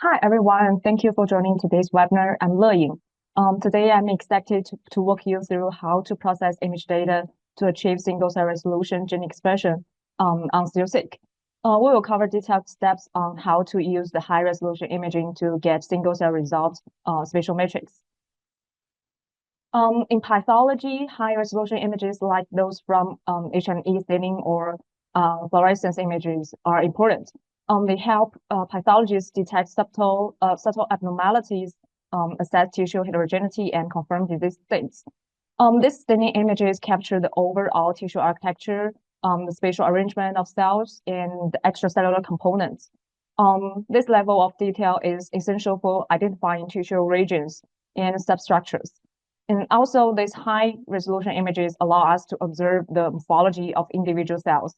Hi, everyone, and thank you for joining today's webinar. I'm Le Ying. Today, I'm excited to walk you through how to process image data to achieve single-cell resolution gene expression on Stereo-seq. We will cover detailed steps on how to use the high-resolution imaging to get single-cell results, spatial matrix. In pathology, high-resolution images like those from H&E staining or fluorescence images are important. They help pathologists detect subtle abnormalities, assess tissue heterogeneity, and confirm disease states. These staining images capture the overall tissue architecture, the spatial arrangement of cells, and the extracellular components. This level of detail is essential for identifying tissue regions and substructures. And also, these high-resolution images allow us to observe the morphology of individual cells.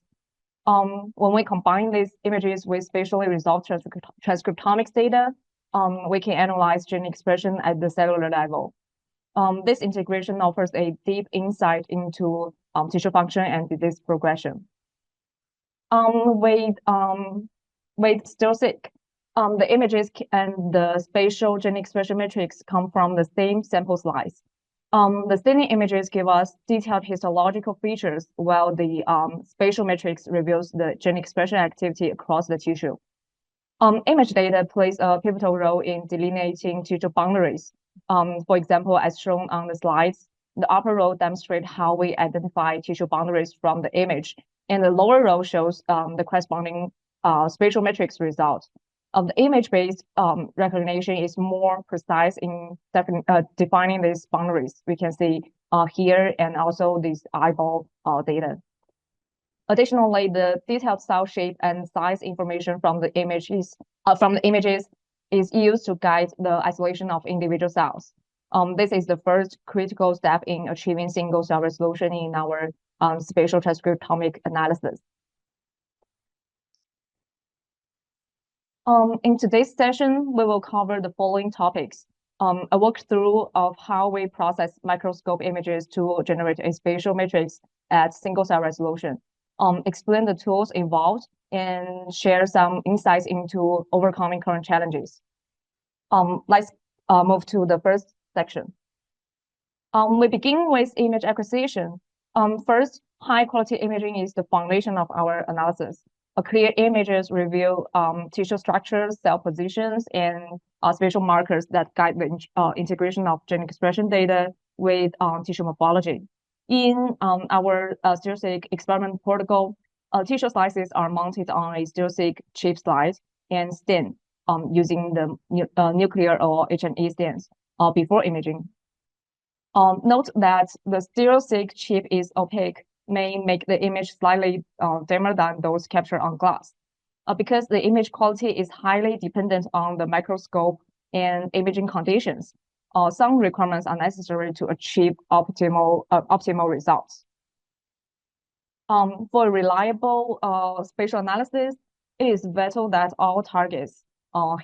When we combine these images with spatially resolved transcriptomics data, we can analyze gene expression at the cellular level. This integration offers a deep insight into tissue function and disease progression. With Stereo-seq, the images and the spatial gene expression matrix come from the same sample slice. The staining images give us detailed histological features, while the spatial matrix reveals the gene expression activity across the tissue. Image data plays a pivotal role in delineating tissue boundaries. For example, as shown on the slides, the upper row demonstrates how we identify tissue boundaries from the image, and the lower row shows the corresponding spatial matrix result. The image-based recognition is more precise in defining these boundaries. We can see here and also this eyeball data. Additionally, the detailed cell shape and size information from the images is used to guide the isolation of individual cells. This is the first critical step in achieving single-cell resolution in our spatial transcriptomic analysis. In today's session, we will cover the following topics. A walkthrough of how we process microscope images to generate a spatial matrix at single-cell resolution. Explain the tools involved and share some insights into overcoming current challenges. Let's move to the first section. We begin with image acquisition. First, high-quality imaging is the foundation of our analysis. Clear images reveal tissue structures, cell positions, and spatial markers that guide the integration of gene expression data with tissue morphology. In our Stereo-seq experiment protocol, tissue slices are mounted on a Stereo-seq chip slide and stained using the nuclear or H&E stains before imaging. Note that the Stereo-seq chip is opaque, may make the image slightly dimmer than those captured on glass. Because the image quality is highly dependent on the microscope and imaging conditions, some requirements are necessary to achieve optimal results. For reliable spatial analysis, it is vital that all targets,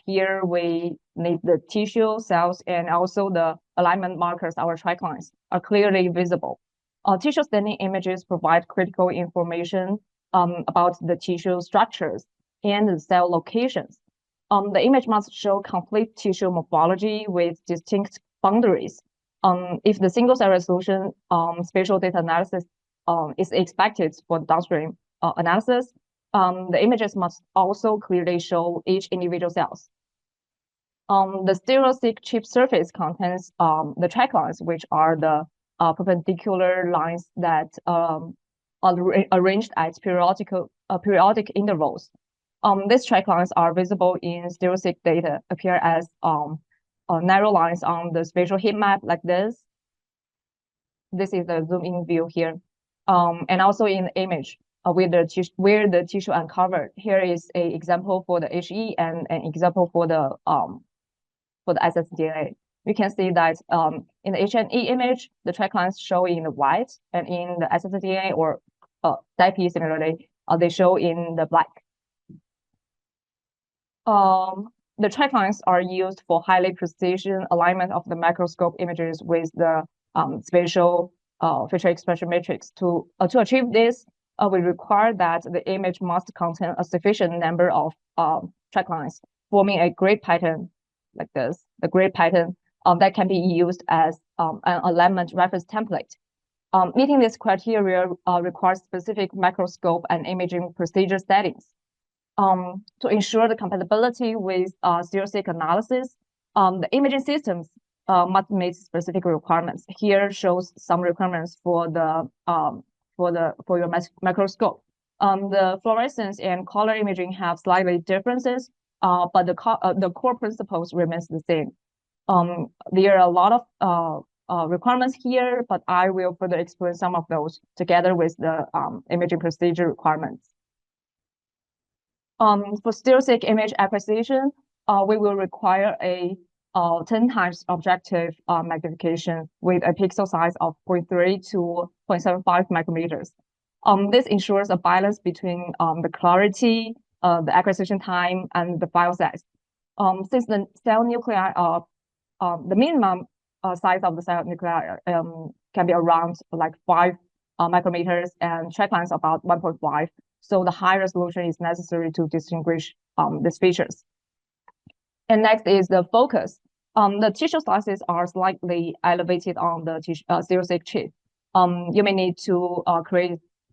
here we need the tissue, cells, and also the alignment markers, our track lines, are clearly visible. Tissue staining images provide critical information about the tissue structures and the cell locations. The image must show complete tissue morphology with distinct boundaries. If the single-cell resolution spatial data analysis is expected for downstream analysis, the images must also clearly show each individual cells. The Stereo-seq chip surface contains the track lines, which are the perpendicular lines that are arranged at periodic intervals. These track lines are visible in Stereo-seq data, appear as narrow lines on the spatial heat map like this. This is the zoom-in view here, and also in the image where the tissue uncovered. Here is an example for the HE and an example for the ssDNA. We can see that in the H&E image, the track lines show in the white, and in the ssDNA or DIP similarly, they show in the black. The track lines are used for highly precision alignment of the microscope images with the spatial feature expression matrix. To achieve this, we require that the image must contain a sufficient number of track lines forming a grid pattern like this, the grid pattern that can be used as an alignment reference template. Meeting this criteria requires specific microscope and imaging procedure settings. To ensure the compatibility with Stereo-seq analysis, the imaging systems must meet specific requirements. Here shows some requirements for your microscope. The fluorescence and color imaging have slightly differences, but the core principles remains the same. There are a lot of requirements here, but I will further explain some of those together with the imaging procedure requirements. For Stereo-seq image acquisition, we will require a 10 times objective magnification with a pixel size of 0.3 to 0.75 micrometers. This ensures a balance between the clarity, the acquisition time, and the file size. Since the cell nuclei are the minimum size of the cell nuclei can be around like 5 micrometers and track length about 1.5. So the high resolution is necessary to distinguish these features. And next is the focus. The tissue sizes are slightly elevated on the Stereo-seq chip. You may need to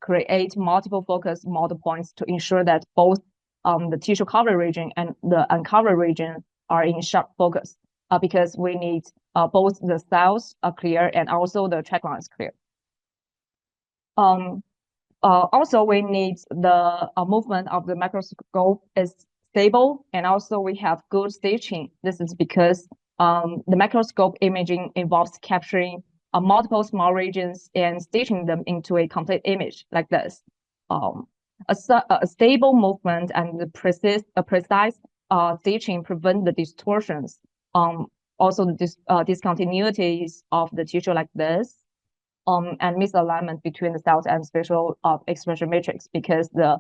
create multiple focus model points to ensure that both the tissue cover region and the uncovered region are in sharp focus, because we need both the cells clear and also the track lines clear. Also, we need the movement of the microscope is stable, and also we have good staging. This is because the microscope imaging involves capturing multiple small regions and staging them into a complete image like this. A stable movement and the precise staging prevent the distortions. Also the discontinuities of the tissue like this. And misalignment between the cells and spatial expression matrix, because the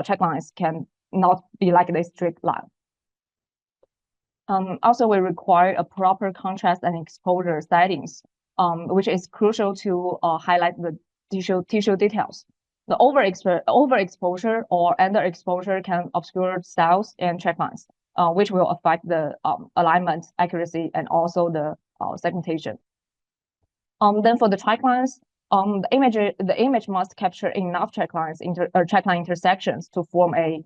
track lines can not be like a straight line. Also, we require a proper contrast and exposure settings, which is crucial to highlight the tissue details. The overexposure or underexposure can obscure cells and track lines, which will affect the alignment accuracy and also the segmentation. Then for the track lines, the image must capture enough track line intersections to form a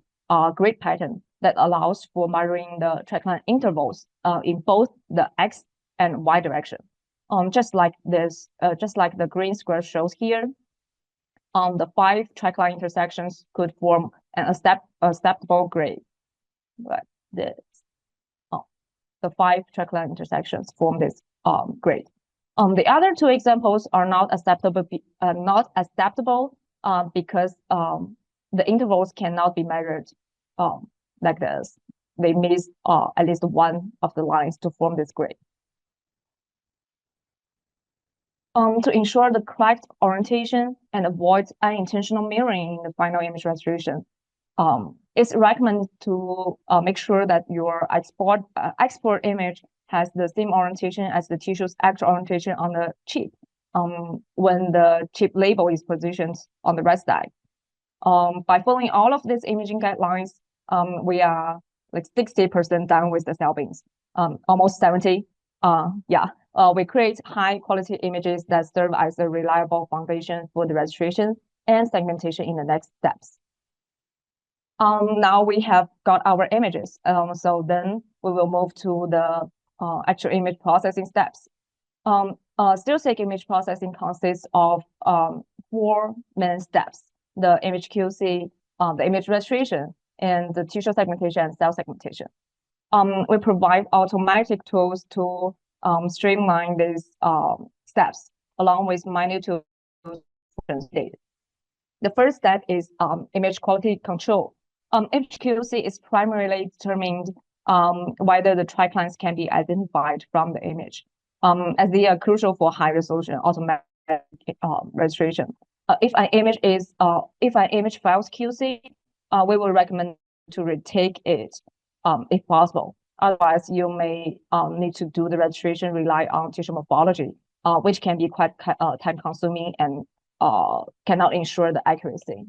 grid pattern that allows for measuring the track line intervals in both the X and Y direction. Just like this, just like the green square shows here, the 5 track line intersections could form an acceptable grid. Like this. The 5 track line intersections form this grid. The other 2 examples are not acceptable because the intervals cannot be measured like this. They miss at least one of the lines to form this grid. To ensure the correct orientation and avoid unintentional mirroring in the final image restoration, it's recommended to make sure that your export image has the same orientation as the tissue's actual orientation on the chip when the chip label is positioned on the right side. By following all of these imaging guidelines, we are like 60% done with the cell beams, almost 70. We create high quality images that serve as a reliable foundation for the registration and segmentation in the next steps. Now we have got our images. So then we will move to the actual image processing steps. Stereo-seq image processing consists of 4 main steps: the image QC, the image registration, and the tissue segmentation and cell segmentation. We provide automatic tools to streamline these steps, along with minute tools. The first step is image quality control. Image QC is primarily determined whether the track lines can be identified from the image, as they are crucial for high resolution automatic registration. If an image fails QC, we will recommend to retake it if possible. Otherwise, you may need to do the registration rely on tissue morphology, which can be quite time-consuming and cannot ensure the accuracy.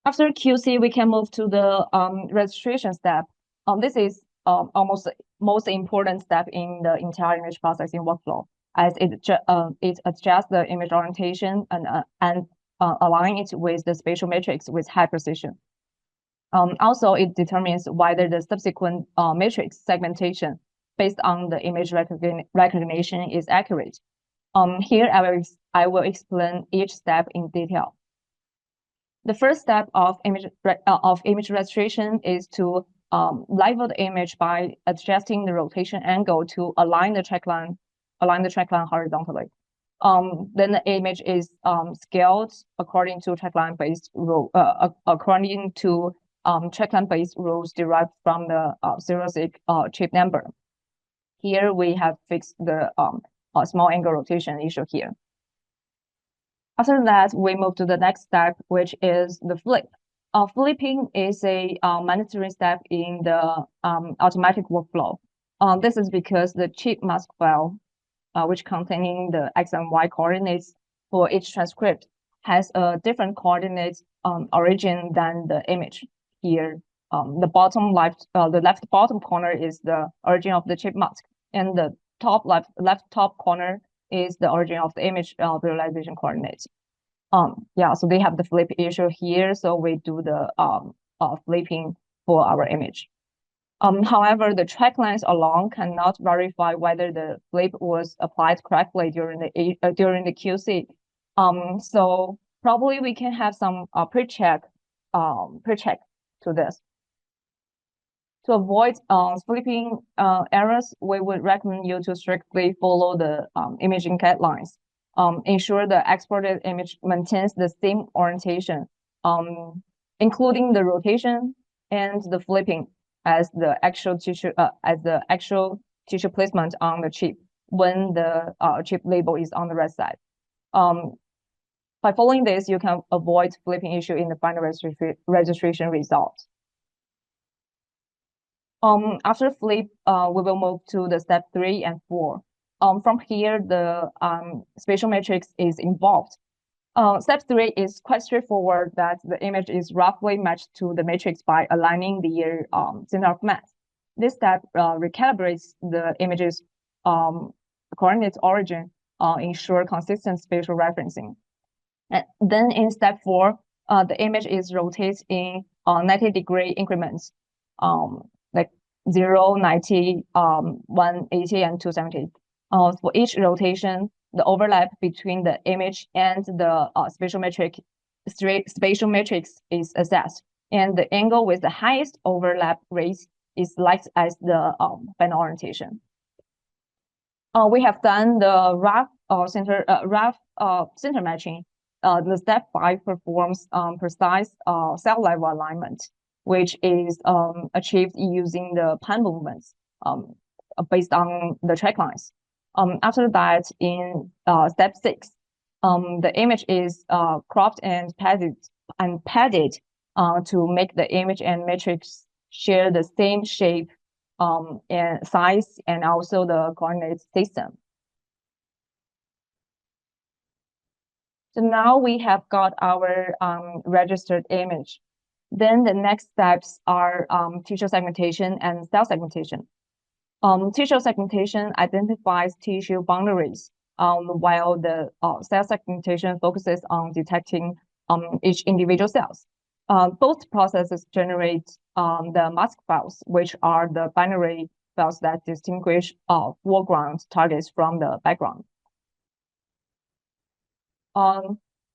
After QC, we can move to the registration step. This is almost most important step in the entire image processing workflow, as it adjusts the image orientation and align it with the spatial matrix with high precision. Also, it determines whether the subsequent matrix segmentation based on the image recognition is accurate. Here, I will explain each step in detail. The first step of image registration is to level the image by adjusting the rotation angle to align the track line horizontally. Then the image is scaled according to trackline based rule, trackline based rules derived from the Stereo-seq chip number. Here we have fixed the small angle rotation issue here. After that, we move to the next step, which is the flip. Flipping is a mandatory step in the automatic workflow. This is because the chip mask file, which containing the X and Y coordinates for each transcript, has a different coordinate origin than the image. Here, the left bottom corner is the origin of the chip mask, and the left top corner is the origin of the image visualization coordinates. So they have the flip issue here, so we do the flipping for our image. However, the track lines alone cannot verify whether the flip was applied correctly during the QC. So probably we can have some pre-check to this. To avoid flipping errors, we would recommend you to strictly follow the imaging guidelines. Ensure the exported image maintains the same orientation, including the rotation and the flipping as the actual tissue placement on the chip when the chip label is on the right side. By following this, you can avoid flipping issue in the final registration result. After flip, we will move to the step 3 and 4. From here, the spatial matrix is involved. Step 3 is quite straightforward, that the image is roughly matched to the matrix by aligning the center of mass. This step recalibrates the image's coordinate origin, ensure consistent spatial referencing. And then in step 4, the image is rotated in 90-degree increments, like 0, 90, 180, and 270. For each rotation, the overlap between the image and the spatial matrix is assessed, and the angle with the highest overlap rate is liked as the final orientation. We have done the rough center matching. The step 5 performs precise cell level alignment, which is achieved using the pan movements based on the track lines. After that, in step 6, the image is cropped and padded to make the image and matrix share the same shape and size, and also the coordinate system. So now we have got our registered image. Then the next steps are tissue segmentation and cell segmentation. Tissue segmentation identifies tissue boundaries, while the cell segmentation focuses on detecting each individual cells. Both processes generate the mask files, which are the binary files that distinguish foreground targets from the background.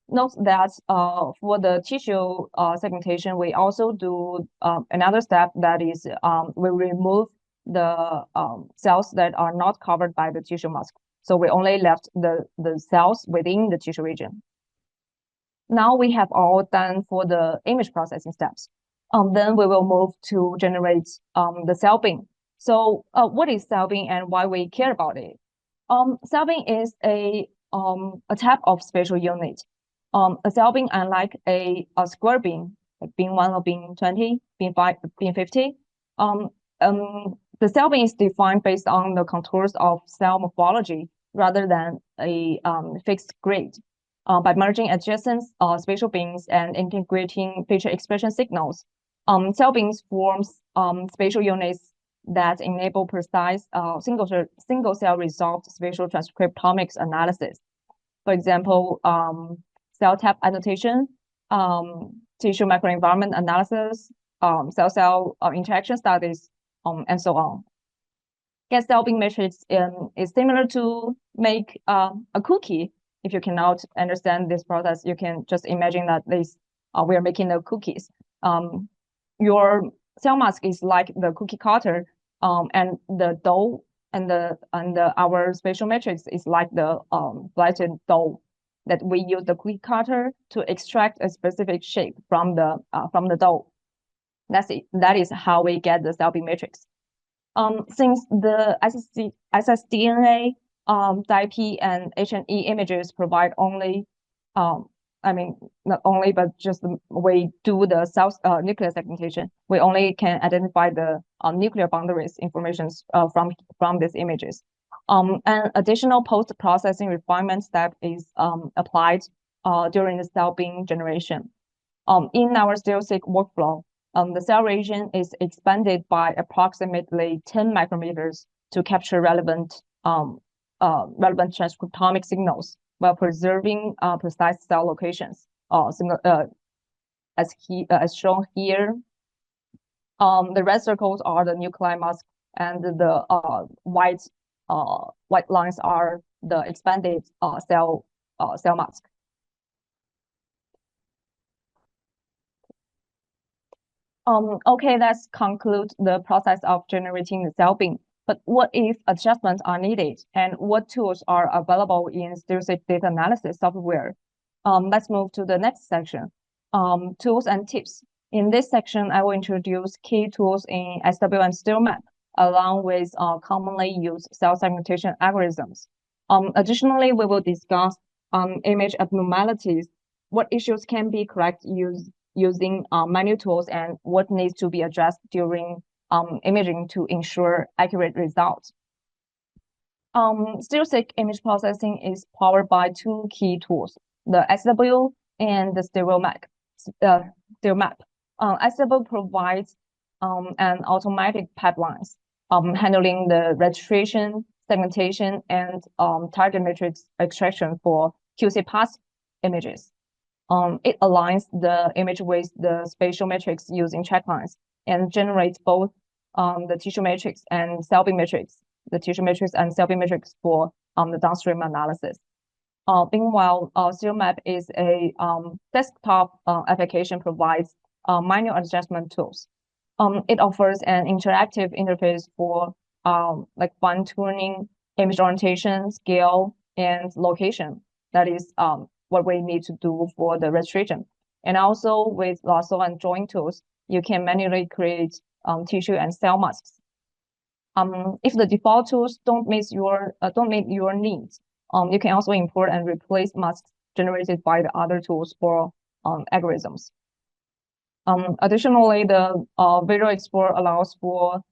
Note that for the tissue segmentation, we also do another step, that is we remove the cells that are not covered by the tissue mask. So we only left the cells within the tissue region. Now we have all done for the image processing steps. Then we will move to generate the cell bin. So what is cell bin and why we care about it? Cell bin is a type of spatial unit. A cell bin, unlike a square bin, like bin 1 or bin 20, bin 5, bin 50, the cell bin is defined based on the contours of cell morphology rather than a fixed grid. by merging adjacent spatial bins and integrating feature expression signals. Cell bins forms spatial units that enable precise single cell resolved spatial transcriptomics analysis. For example, cell type annotation, tissue microenvironment analysis, cell-cell interaction studies, and so on. Get cell bin matrix is similar to make a cookie. If you cannot understand this process, you can just imagine that we are making the cookies. Your cell mask is like the cookie cutter, and the dough and our spatial matrix is like the flattened dough that we use the cookie cutter to extract a specific shape from the dough. That is how we get the cell bin matrix. Since the ssDNA, DIP, and H&E images provide only, not only, but just we do the cell nuclear segmentation, we only can identify the nuclear boundaries information from these images. An additional post-processing refinement step is applied during the cell bin generation. In our Stereo-seq workflow, the cell region is expanded by approximately 10 micrometers to capture relevant transcriptomic signals while preserving precise cell locations. As shown here, the red circles are the nuclei mask, and the white lines are the expanded cell mask. Okay, let's conclude the process of generating the cell bin. But what if adjustments are needed, and what tools are available in Stereo-seq data analysis software? Let's move to the next section, tools and tips. In this section, I will introduce key tools in SW and Stereo-map, along with commonly used cell segmentation algorithms. Additionally, we will discuss image abnormalities, what issues can be corrected using manual tools, and what needs to be addressed during imaging to ensure accurate results. Stereo-seq image processing is powered by two key tools, the SW and the Stereo-map. SW provides an automatic pipelines handling the registration, segmentation, and target matrix extraction for QC pass images. It aligns the image with the spatial matrix using checklines and generates both the tissue matrix and cell bin matrix, the tissue matrix and cell bin matrix for the downstream analysis. Meanwhile, Stereo-map is a desktop application, provides manual adjustment tools. It offers an interactive interface for like fine-tuning image orientation, scale, and location. That is what we need to do for the registration. And also with lasso and drawing tools, you can manually create tissue and cell masks. If the default tools don't meet your needs, you can also import and replace masks generated by the other tools or algorithms. Additionally, the Visual Explorer allows for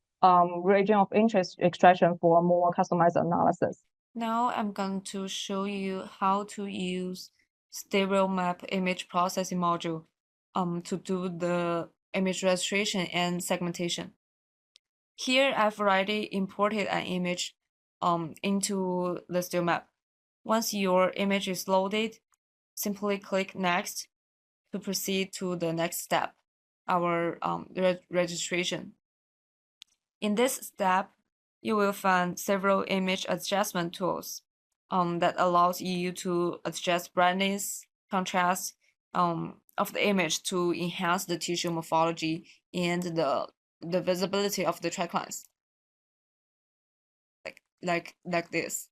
region of interest extraction for more customized analysis. Now I'm going to show you how to use Stereo-map image processing module to do the image registration and segmentation. Here I've already imported an image into the Stereo-map. Once your image is loaded, simply click Next to proceed to the next step, our registration. In this step, you will find several image adjustment tools that allows you to adjust brightness, contrast of the image to enhance the tissue morphology and the visibility of the track lines. Like this.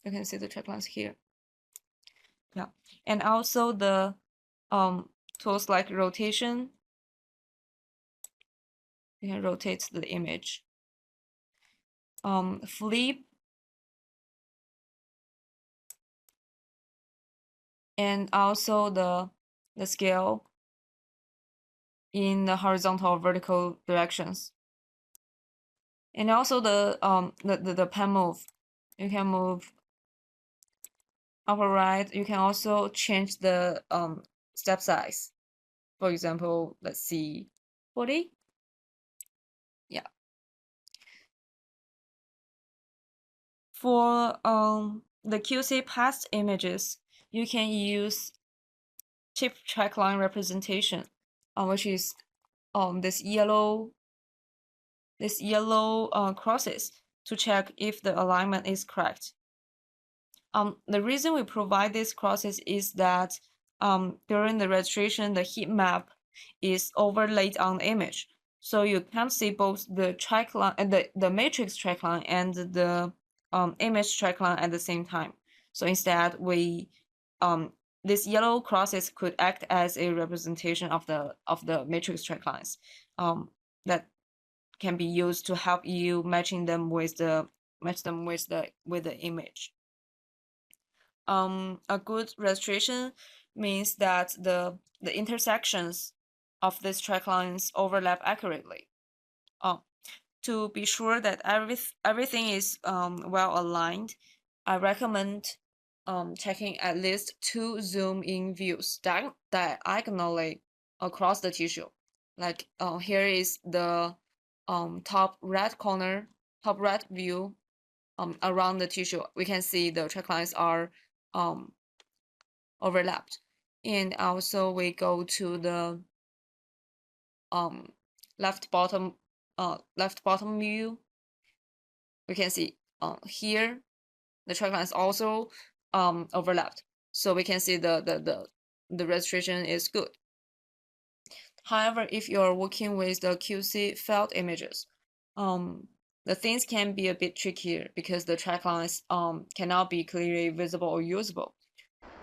You can see the track lines here. Yeah, and also the tools like rotation. You can rotate the image. Flip, and also the scale in the horizontal or vertical directions. And also the pen move. You can move upper right, you can also change the step size. For example, let's see, 40. Yeah. For the QC past images, you can use chip track line representation, which is this yellow crosses to check if the alignment is correct. The reason we provide this crosses is that during the registration, the heat map is overlaid on the image, so you can't see both the track line and the matrix track line and the image track line at the same time. So instead, we this yellow crosses could act as a representation of the matrix track lines that can be used to help you match them with the image. A good registration means that the intersections of these track lines overlap accurately. To be sure that everything is well aligned, I recommend taking at least 2 zoom-in views diagonally across the tissue. Like here is the top right view around the tissue. We can see the track lines are overlapped. And also we go to the left bottom view. We can see here the track line is also overlapped, so we can see the registration is good. However, if you're working with the QC failed images, the things can be a bit trickier because the track lines cannot be clearly visible or usable.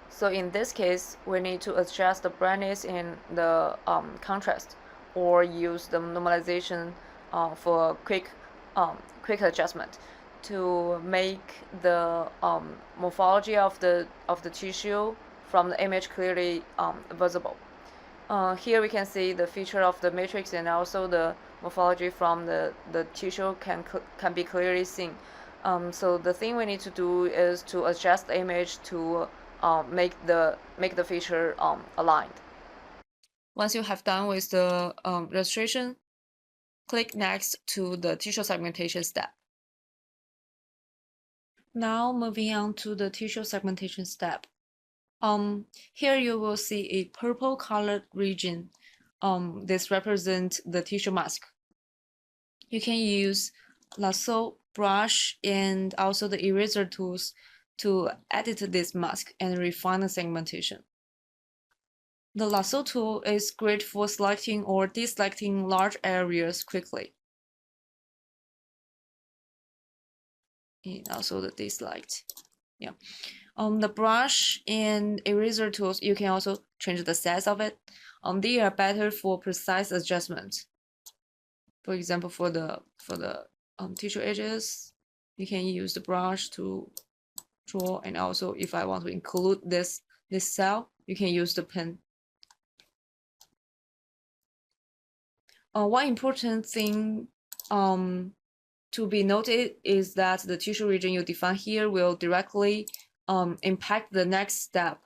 So in this case, we need to adjust the brightness and the contrast, or use the normalization for quick adjustment to make the morphology of the tissue from the image clearly visible. Here we can see the feature of the matrix, and also the morphology from the tissue can be clearly seen. So the thing we need to do is to adjust the image to make the feature aligned. Once you have done with the registration, click next to the tissue segmentation step. Now moving on to the tissue segmentation step. Here you will see a purple colored region. This represents the tissue mask. You can use lasso, brush, and also the eraser tools to edit this mask and refine the segmentation. The lasso tool is great for selecting or deselecting large areas quickly. And also the deselect. Yeah. The brush and eraser tools, you can also change the size of it. They are better for precise adjustment. For example, for the tissue edges, you can use the brush to draw, and also if I want to include this cell, you can use the pen. One important thing to be noted is that the tissue region you define here will directly impact the next step.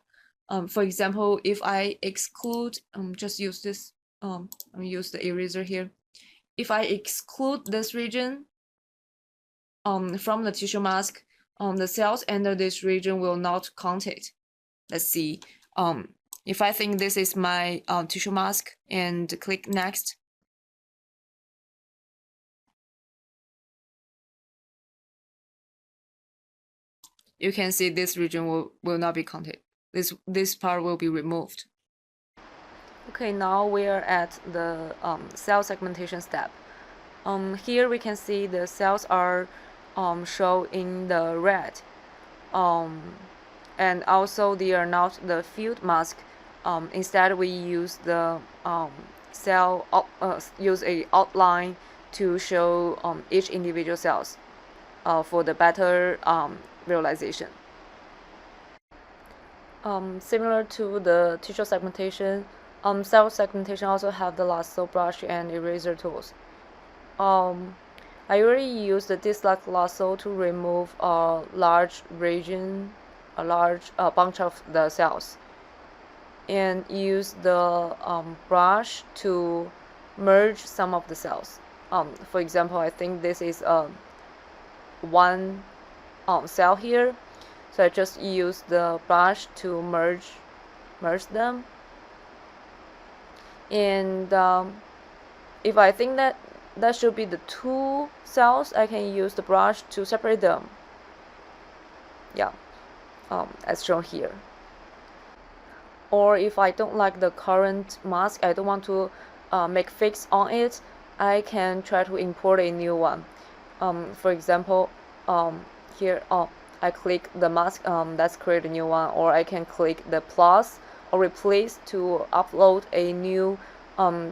For example, if I exclude, just use this, use the eraser here. If I exclude this region from the tissue mask, the cells under this region will not count it. Let's see. If I think this is my tissue mask and click next, you can see this region will not be counted. This part will be removed. Okay, now we are at the cell segmentation step. Here we can see the cells are shown in the red, and also they are not the field mask. Instead, we use the use a outline to show each individual cells for the better realization. Similar to the tissue segmentation, cell segmentation also have the lasso, brush, and eraser tools. I already use the deselect lasso to remove a large region a bunch of the cells, and use the brush to merge some of the cells. For example, I think this is one cell here, so I just use the brush to merge them. And if I think that should be the two cells, I can use the brush to separate them. Yeah, as shown here. Or if I don't like the current mask, I don't want to make fix on it, I can try to import a new one. For example, here I click the mask, let's create a new one, or I can click the plus or replace to upload a new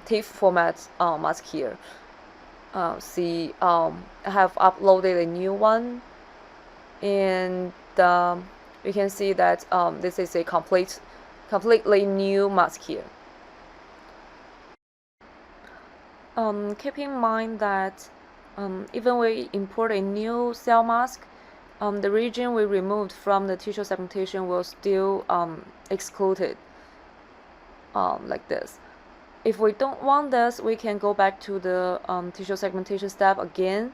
TIFF format mask here. See, I have uploaded a new one, and you can see that this is a completely new mask here. Keep in mind that even we import a new cell mask, the region we removed from the tissue segmentation will still excluded like this. If we don't want this, we can go back to the tissue segmentation step again,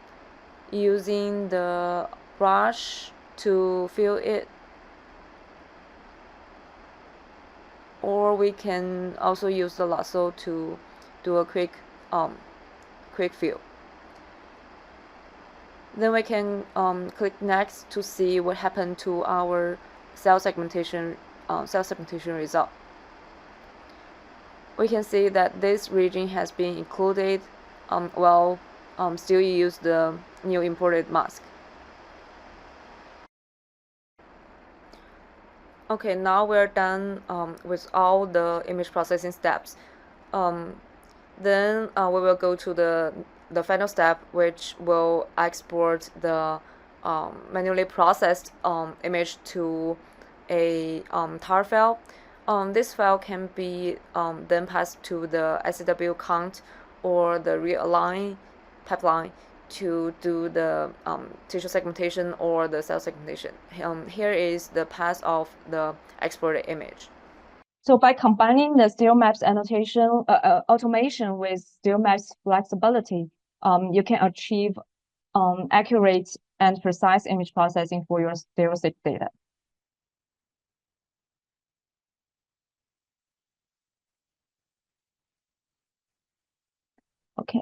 using the brush to fill it, or we can also use the lasso to do a quick fill. Then we can click next to see what happened to our cell segmentation result. We can see that this region has been included while still use the new imported mask. Okay, now we're done with all the image processing steps. Then we will go to the final step, which will export the manually processed image to a tar file. This file can be then passed to the SCW count or the realign pipeline to do the tissue segmentation or the cell segmentation. Here is the path of the exported image. So by combining the StereoMap's annotation automation with StereoMap's flexibility, you can achieve accurate and precise image processing for your Stereo-seq data. Okay.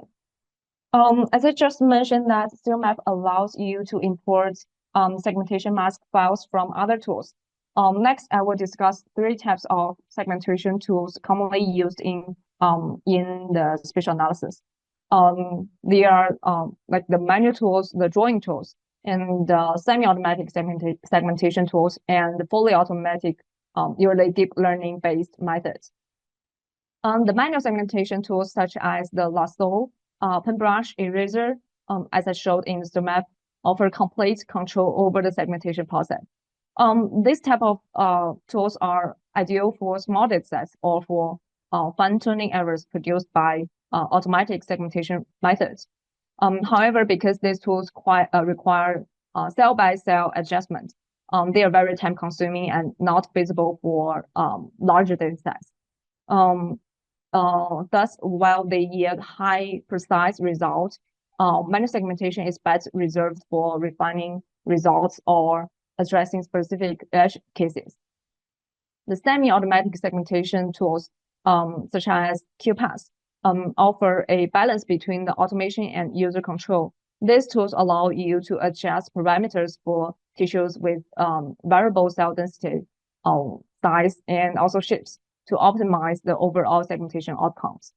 As I just mentioned, that StereoMap allows you to import segmentation mask files from other tools. Next, I will discuss 3 types of segmentation tools commonly used in the spatial analysis. They are like the manual tools, the drawing tools, and the semi-automatic segmentation tools, and the fully automatic, usually deep learning-based methods. The manual segmentation tools such as the lasso, paintbrush, eraser, as I showed in the map, offer complete control over the segmentation process. This type of tools are ideal for small data sets or for fine-tuning errors produced by automatic segmentation methods. However, because these tools require cell-by-cell adjustment, they are very time-consuming and not feasible for larger data sets. Thus, while they yield high precise results, manual segmentation is best reserved for refining results or addressing specific edge cases. The semi-automatic segmentation tools, such as QPath, offer a balance between the automation and user control. These tools allow you to adjust parameters for tissues with variable cell density, size, and also shapes to optimize the overall segmentation outcomes.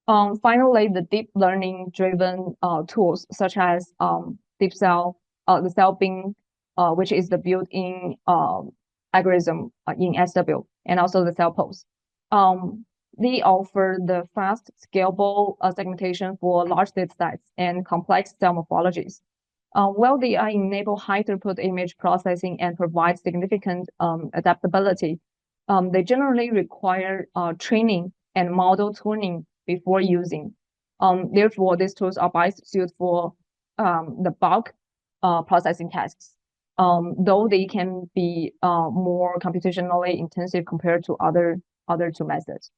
Finally, the deep learning driven tools such as deep cell, the cell bin, which is the built-in algorithm in SW, and also the cell pose. They offer the fast, scalable segmentation for large data sets and complex cell morphologies. While they enable high throughput image processing and provide significant adaptability, they generally require training and model tuning before using. Therefore, these tools are best suited for the bulk processing tasks. though they can be more computationally intensive compared to other two methods.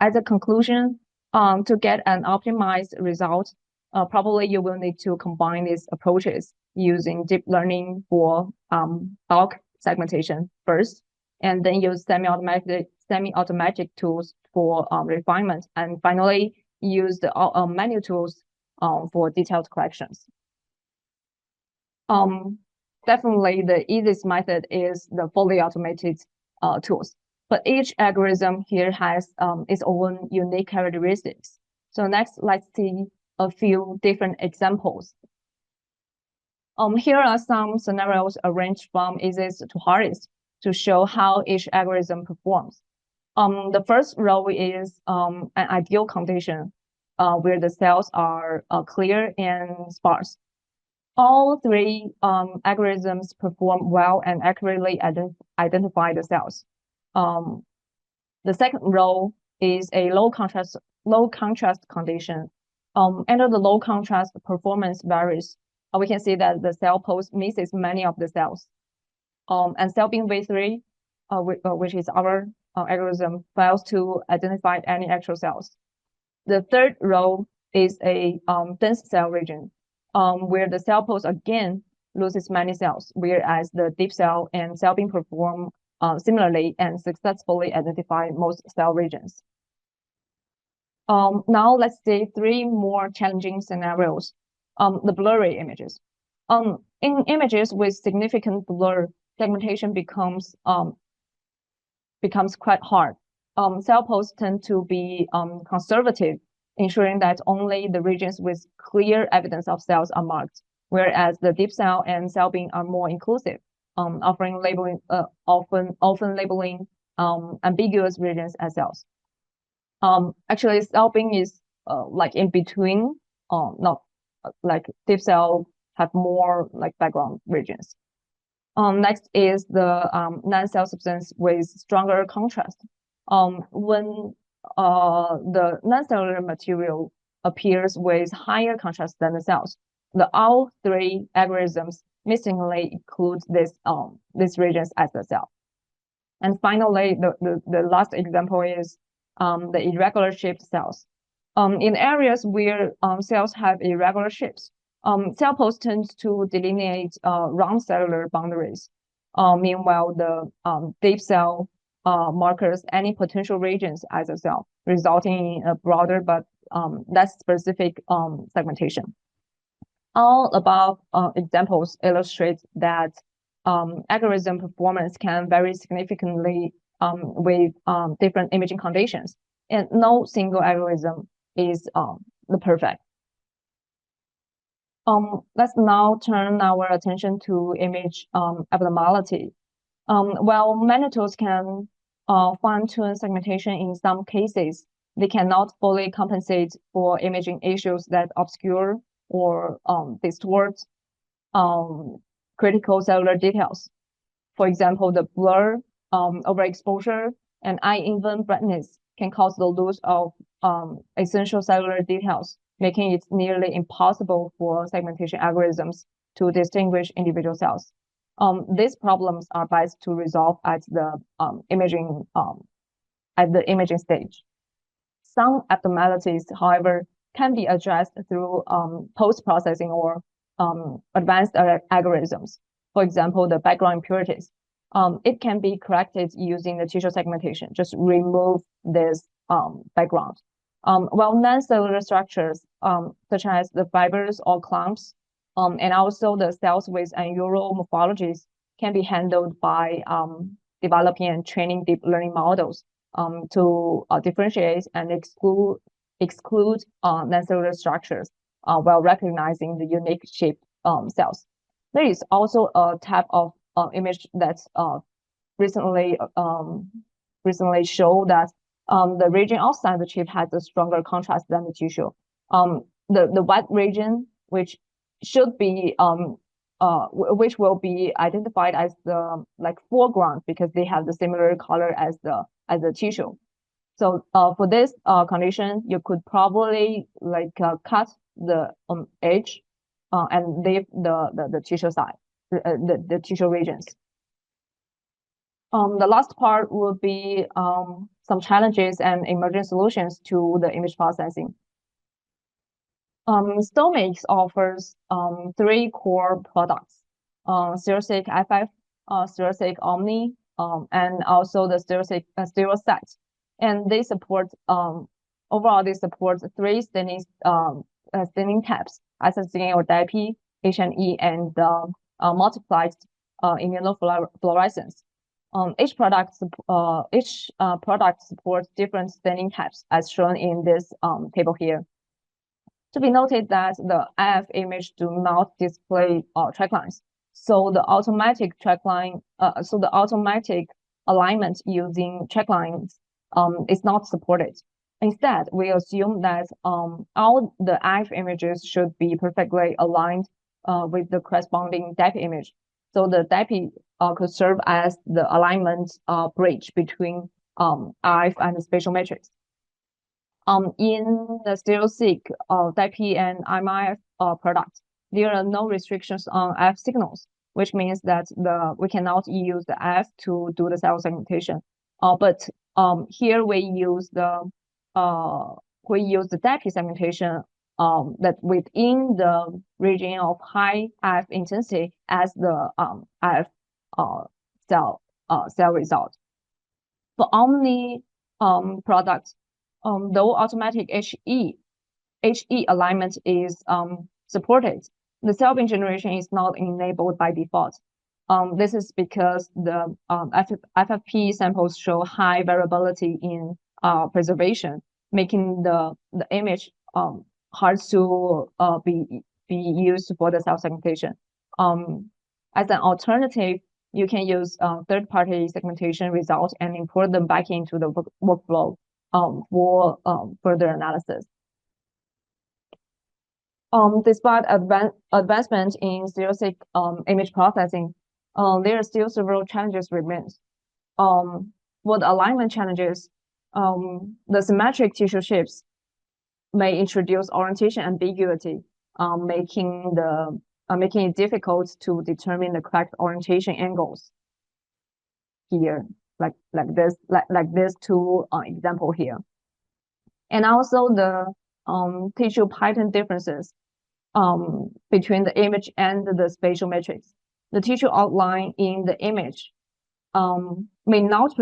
As a conclusion, to get an optimized result, probably you will need to combine these approaches using deep learning for bulk segmentation first, and then use semi-automatic tools for refinement, and finally use the manual tools for detailed collections. Definitely the easiest method is the fully automated tools. But each algorithm here has its own unique characteristics. So next, let's see a few different examples. Here are some scenarios arranged from easiest to hardest to show how each algorithm performs. The first row is an ideal condition where the cells are clear and sparse. All three algorithms perform well and accurately identify the cells. The second row is a low contrast condition. Under the low contrast, performance varies. We can see that the cell pose misses many of the cells. And cell bin V3, which is our algorithm, fails to identify any actual cells. The third row is a dense cell region, where the cell pose again loses many cells, whereas the deep cell and cell bin perform similarly and successfully identify most cell regions. Now let's see three more challenging scenarios. The blurry images. In images with significant blur, segmentation becomes quite hard. Cell pose tend to be conservative, ensuring that only the regions with clear evidence of cells are marked, whereas the deep cell and cell bin are more inclusive, often labeling ambiguous regions as cells. Actually, cell bin is like in between, not like deep cell have more like background regions. Next is the non-cell substance with stronger contrast. When the non-cellular material appears with higher contrast than the cells, all three algorithms missingly include these regions as the cell. And finally, the last example is the irregular shaped cells. In areas where cells have irregular shapes, cell pose tends to delineate round cellular boundaries. Meanwhile, the deep cell markers any potential regions as a cell, resulting in a broader but less specific segmentation. All above examples illustrate that algorithm performance can vary significantly with different imaging conditions, and no single algorithm is the perfect. Let's now turn our attention to image abnormality. While many tools can fine-tune segmentation in some cases, they cannot fully compensate for imaging issues that obscure or distort critical cellular details. For example, the blur, overexposure, and uneven brightness can cause the loss of essential cellular details, making it nearly impossible for segmentation algorithms to distinguish individual cells. These problems are best to resolve at the imaging stage. Some abnormalities, however, can be addressed through post-processing or advanced algorithms. For example, the background impurities. It can be corrected using the tissue segmentation. Just remove this background. While non-cellular structures, such as the fibers or clumps, and also the cells with unusual morphologies, can be handled by developing and training deep learning models to differentiate and exclude non-cellular structures while recognizing the unique shaped cells. There is also a type of image that recently showed that the region outside the chip has a stronger contrast than the tissue. The white region, which should be which will be identified as the foreground because they have the similar color as the tissue. So for this condition, you could probably cut the edge and leave the tissue side. the tissue regions. The last part will be some challenges and emerging solutions to the image processing. Stereo-seq offers three core products: Stereo-seq FF, Stereo-seq Omni, and also the Stereo-seq. And they support overall they support three staining types: SSDN or DIP, H&E, and multiplied immunofluorescence. Each product supports different staining types, as shown in this table here. To be noted that the IF image do not display track lines, so the automatic alignment using track lines is not supported. Instead, we assume that all the IF images should be perfectly aligned with the corresponding DIP image. So the DIP could serve as the alignment bridge between IF and the spatial matrix. In the Stereo-seq DIP and IMIF product, there are no restrictions on IF signals, which means that we cannot use the IF to do the cell segmentation. But here we use the DIP segmentation that within the region of high IF intensity as the IF cell result. For Omni products, though automatic HE alignment is supported, the cell bin generation is not enabled by default. This is because the FFP samples show high variability in preservation, making the image hard to be used for the cell segmentation. As an alternative, you can use third-party segmentation results and import them back into the workflow for further analysis. Despite advancement in Stereo-seq image processing, there are still several challenges remains. For the alignment challenges, the symmetric tissue shapes may introduce orientation ambiguity, making it difficult to determine the correct orientation angles. Here, like this two example here, and also the tissue pattern differences between the image and the spatial matrix. The tissue outline in the image may not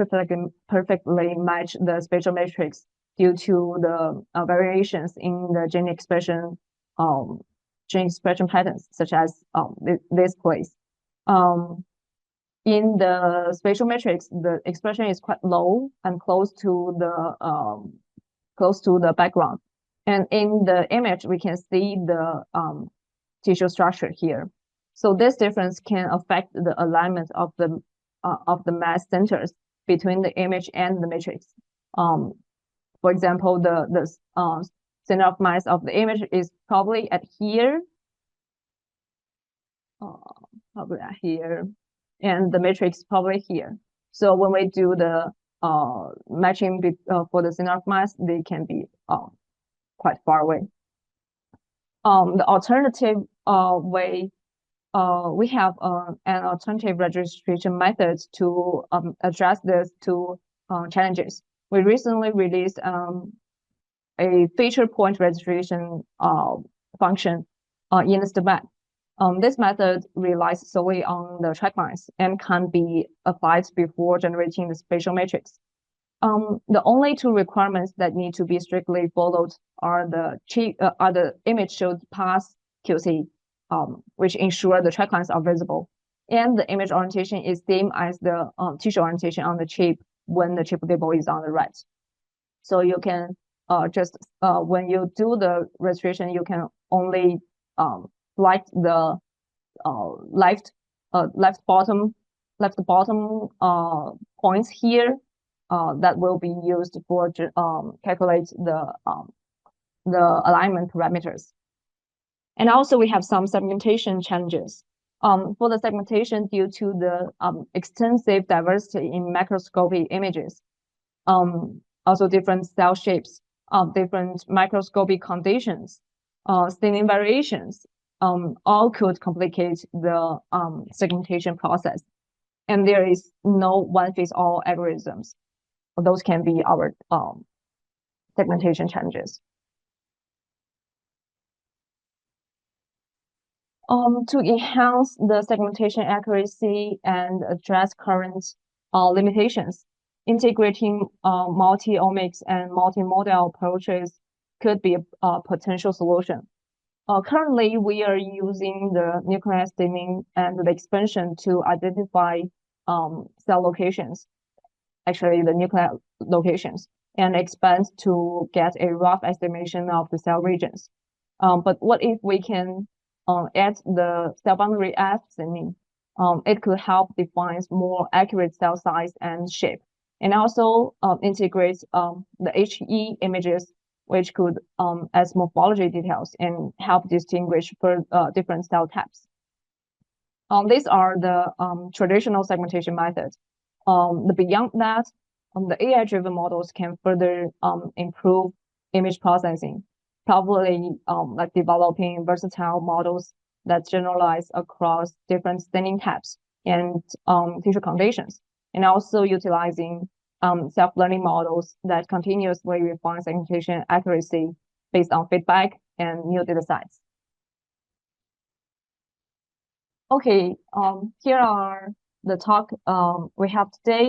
perfectly match the spatial matrix due to the variations in the gene expression patterns, such as this place. In the spatial matrix, the expression is quite low and close to the background. And in the image, we can see the tissue structure here. So this difference can affect the alignment of the mass centers between the image and the matrix. For example, the center of mass of the image is probably at here, and the matrix probably here. So when we do the matching for the center of mass, they can be quite far away. The alternative way, we have an alternative registration method to address these two challenges. We recently released a feature point registration function in Stereo-seq. This method relies solely on the track lines and can be applied before generating the spatial matrix. The only two requirements that need to be strictly followed are the image should pass QC, which ensure the track lines are visible, and the image orientation is same as the tissue orientation on the chip when the chip label is on the right. So you can just when you do the registration, you can only select the left bottom points here that will be used for calculate the alignment parameters. And also we have some segmentation challenges. For the segmentation, due to the extensive diversity in microscopy images, also different cell shapes, different microscopic conditions, staining variations, all could complicate the segmentation process. And there is no one-fits-all algorithms. Those can be our segmentation challenges. To enhance the segmentation accuracy and address current limitations, integrating multi-omics and multimodal approaches could be a potential solution. Currently, we are using the nuclear staining and the expansion to identify cell locations, actually the nuclear locations, and expand to get a rough estimation of the cell regions. But what if we can add the cell boundary F staining? It could help define more accurate cell size and shape, and also integrate the HE images, which could add morphology details and help distinguish for different cell types. These are the traditional segmentation methods. Beyond that, the AI-driven models can further improve image processing, probably like developing versatile models that generalize across different staining types and tissue conditions, and also utilizing self-learning models that continuously refine segmentation accuracy based on feedback and new data sets. Okay, here are the talk we have today.